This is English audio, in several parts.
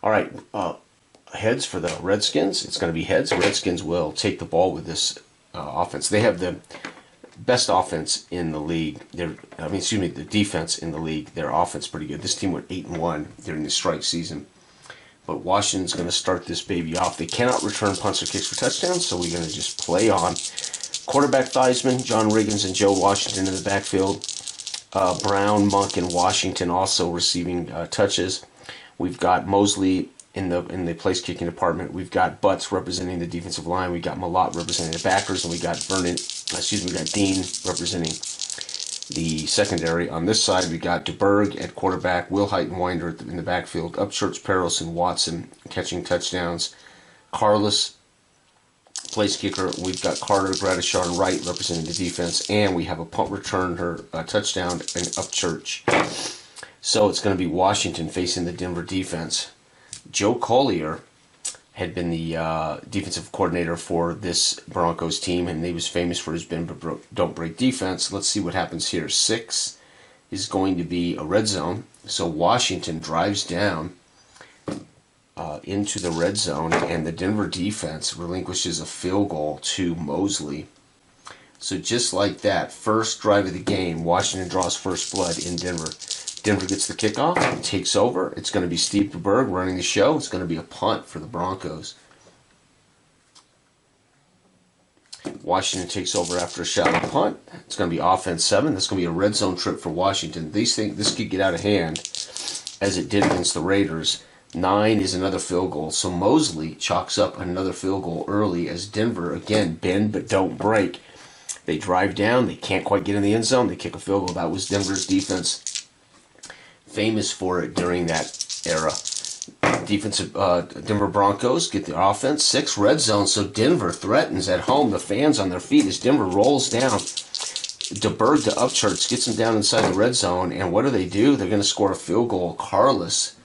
All right, heads for the Redskins. It's going to be heads. Redskins will take the ball with this offense. They have the best offense in the league. The defense in the league. Their offense pretty good. This team went 8-1 during the strike season. But Washington's going to start this baby off. They cannot return punts or kicks for touchdowns, so we're going to just play on. Quarterback Theismann, John Riggins, and Joe Washington in the backfield. Brown, Monk, and Washington also receiving touches. We've got Mosley in the place kicking department. We've got Butts representing the defensive line. We got Malott representing the backers, and we got Dean representing the secondary. On this side, we got DeBerg at quarterback, Wilhite and Winder in the backfield, Upchurch, Peros, and Watson catching touchdowns. Carlos, place kicker. We've got Carter, Gradishar, and Wright representing the defense, and we have a punt returner, touchdown, and Upchurch. So it's going to be Washington facing the Denver defense. Joe Collier had been the defensive coordinator for this Broncos team, and he was famous for his bend but don't break defense. Let's see what happens here. 6 is going to be a red zone, so Washington drives down into the red zone, and the Denver defense relinquishes a field goal to Mosley. So just like that, first drive of the game, Washington draws first blood in Denver. Denver gets the kickoff, takes over. It's going to be Steve DeBerg running the show. It's going to be a punt for the Broncos. Washington takes over after a shallow punt. It's going to be offense 7. This is going to be a red zone trip for Washington. These think this could get out of hand, as it did against the Raiders. 9 is another field goal. So Mosley chalks up another field goal early as Denver, again, bend but don't break. They drive down. They can't quite get in the end zone. They kick a field goal. That was Denver's defense. Famous for it during that era. Defensive Denver Broncos get the offense. 6 red zone, so Denver threatens at home. The fans on their feet as Denver rolls down. DeBerg to Upchurch gets them down inside the red zone, and what do? They're going to score a field goal. Carlos,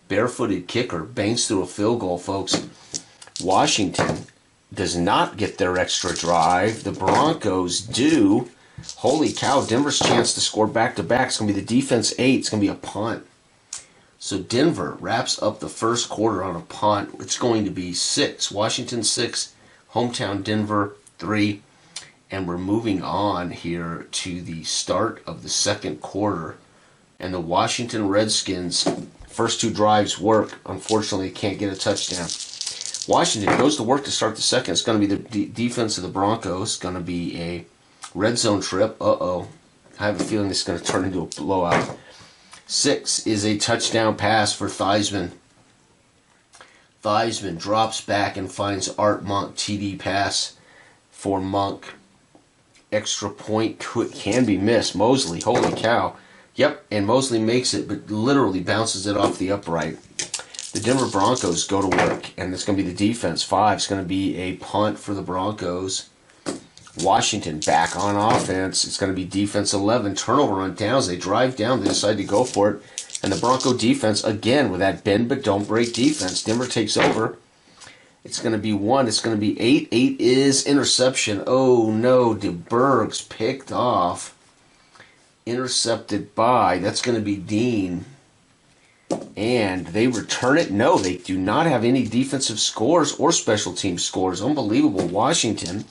barefooted kicker, bangs through a field goal, folks. Washington does not get their extra drive. The Broncos do. Holy cow, Denver's chance to score back-to-back. It's going to be the defense 8. It's going to be a punt. So Denver wraps up the first quarter on a punt. It's going to be 6. Washington 6, hometown Denver 3. And we're moving on here to the start of the second quarter. And the Washington Redskins' first 2 drives work. Unfortunately, can't get a touchdown. Washington goes to work to start the second. It's going to be the defense of the Broncos. It's going to be a red zone trip. I have a feeling this is going to turn into a blowout. 6 is a touchdown pass for Theismann. Theismann drops back and finds Art Monk. TD pass for Monk. Extra point can be missed. Mosley, holy cow. Yep, and Mosley makes it, but literally bounces it off the upright. The Denver Broncos go to work, and it's going to be the defense. 5 is going to be a punt for the Broncos. Washington back on offense. It's going to be defense 11. Turnover on downs. They drive down. They decide to go for it. And the Bronco defense, again, with that bend but don't break defense. Denver takes over. It's going to be 1. It's going to be 8. 8 is interception. Oh, no. DeBerg's picked off. Intercepted by, that's going to be Dean. And they return it. No, they do not have any defensive scores or special team scores. Unbelievable. Washington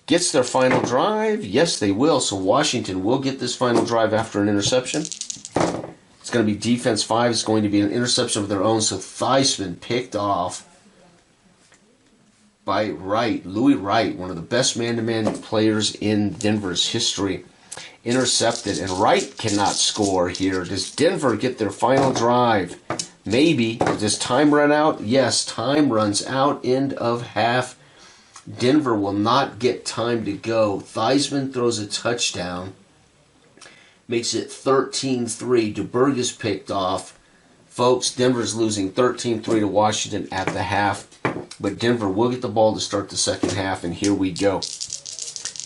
gets their final drive. Yes, they will. So Washington will get this final drive after an interception. It's going to be defense 5. It's going to be an interception of their own. So Theismann picked off by Wright. Louis Wright, one of the best man-to-man players in Denver's history. Intercepted. And Wright cannot score here. Does Denver get their final drive? Maybe. Does time run out? Yes, time runs out. End of half. Denver will not get time to go. Theismann throws a touchdown. Makes it 13-3. DeBerg is picked off. Folks, Denver's losing 13-3 to Washington at the half. But Denver will get the ball to start the second half, and here we go.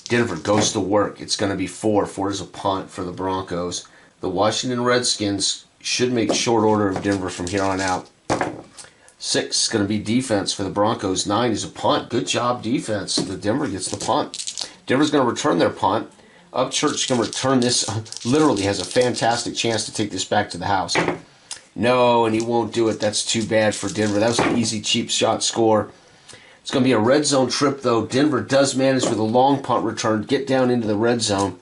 Denver goes to work. It's going to be 4. 4 is a punt for the Broncos. The Washington Redskins should make short order of Denver from here on out. 6 is going to be defense for the Broncos. 9 is a punt. Good job, defense. The Denver gets the punt. Denver's going to return their punt. Upchurch can return this. Literally has a fantastic chance to take this back to the house. No, and he won't do it. That's too bad for Denver. That was an easy, cheap shot score. It's going to be a red zone trip, though. Denver does manage with a long punt return, get down into the red zone,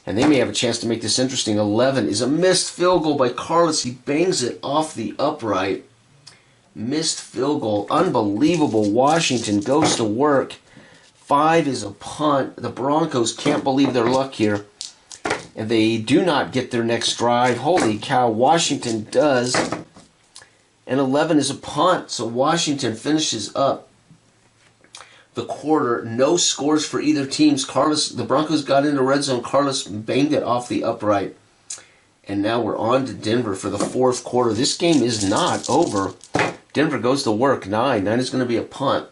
and they may have a chance to make this interesting. 11 is a missed field goal by Carlos. He bangs it off the upright. Missed field goal. Unbelievable. Washington goes to work. 5 is a punt. The Broncos can't believe their luck here. And they do not get their next drive. Holy cow, Washington does. And 11 is a punt. So Washington finishes up the quarter. No scores for either teams. The Broncos got into red zone. Carlos banged it off the upright. And now we're on to Denver for the fourth quarter. This game is not over. Denver goes to work. 9 is going to be a punt.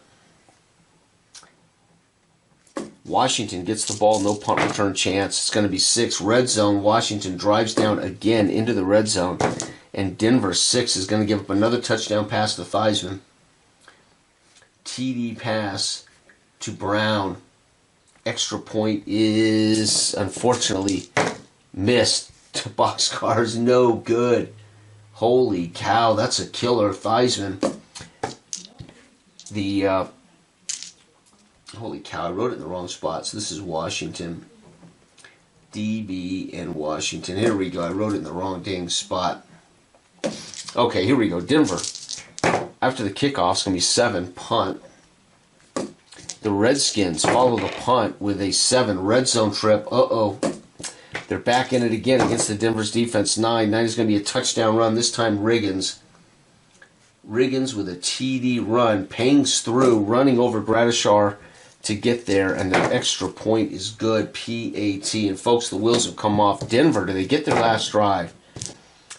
Washington gets the ball, no punt return chance. It's going to be 6. Red zone. Washington drives down again into the red zone. And Denver 6 is going to give up another touchdown pass to Theismann. TD pass to Brown. Extra point is unfortunately missed. To Boxcar's no good. Holy cow, that's a killer. Theismann. Holy cow, I wrote it in the wrong spot. So this is Washington. DB and Washington. Here we go. I wrote it in the wrong dang spot. Okay, here we go. Denver. After the kickoff, it's going to be 7, punt. The Redskins follow the punt with a 7 red zone trip. Uh-oh. They're back in it again against the Denver's defense. 9 is going to be a touchdown run. This time Riggins. Riggins with a TD run. Pangs through, running over Gradishar to get there, and their extra point is good. PAT. And folks, the wheels have come off. Denver, do they get their last drive?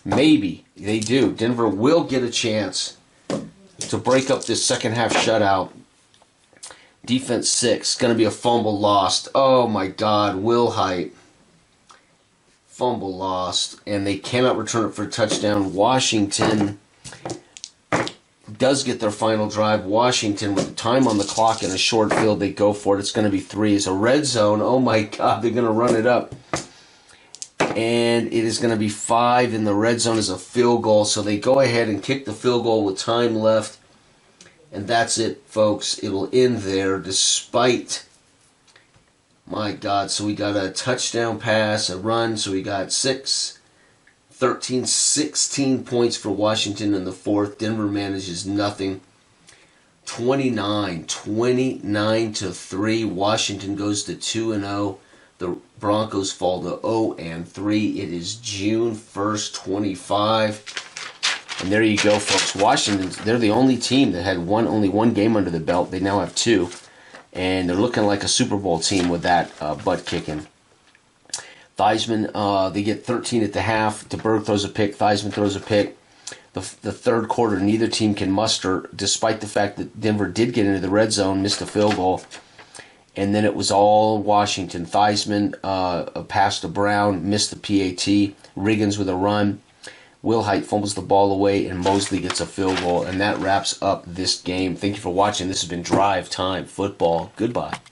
Maybe they do. Denver will get a chance to break up this second half shutout. Defense 6. Going to be a fumble lost. Oh my God. Will Height. Fumble lost. And they cannot return it for a touchdown. Washington does get their final drive. Washington, with time on the clock in a short field, they go for it. It's going to be 3. It's a red zone. Oh my God. They're going to run it up. And it is going to be 5 in the red zone as a field goal. So they go ahead and kick the field goal with time left. And that's it, folks. It'll end there despite, my God. So we got a touchdown pass, a run. So we got 6, 13, 16 points for Washington in the fourth. Denver manages nothing. 29 to 3. Washington goes to 2-0. The Broncos fall to 0-3. It is June 1st, 25. And there you go, folks. Washington, they're the only team that had only one game under the belt. They now have 2. And they're looking like a Super Bowl team with that butt kicking. Theismann, they get 13 at the half. DeBerg throws a pick. Theismann throws a pick. The third quarter, neither team can muster, despite the fact that Denver did get into the red zone, missed a field goal. And then it was all Washington. Theismann, a pass to Brown, missed the PAT. Riggins with a run. Will Height fumbles the ball away, and Mosley gets a field goal. And that wraps up this game. Thank you for watching. This has been Drive Time Football. Goodbye.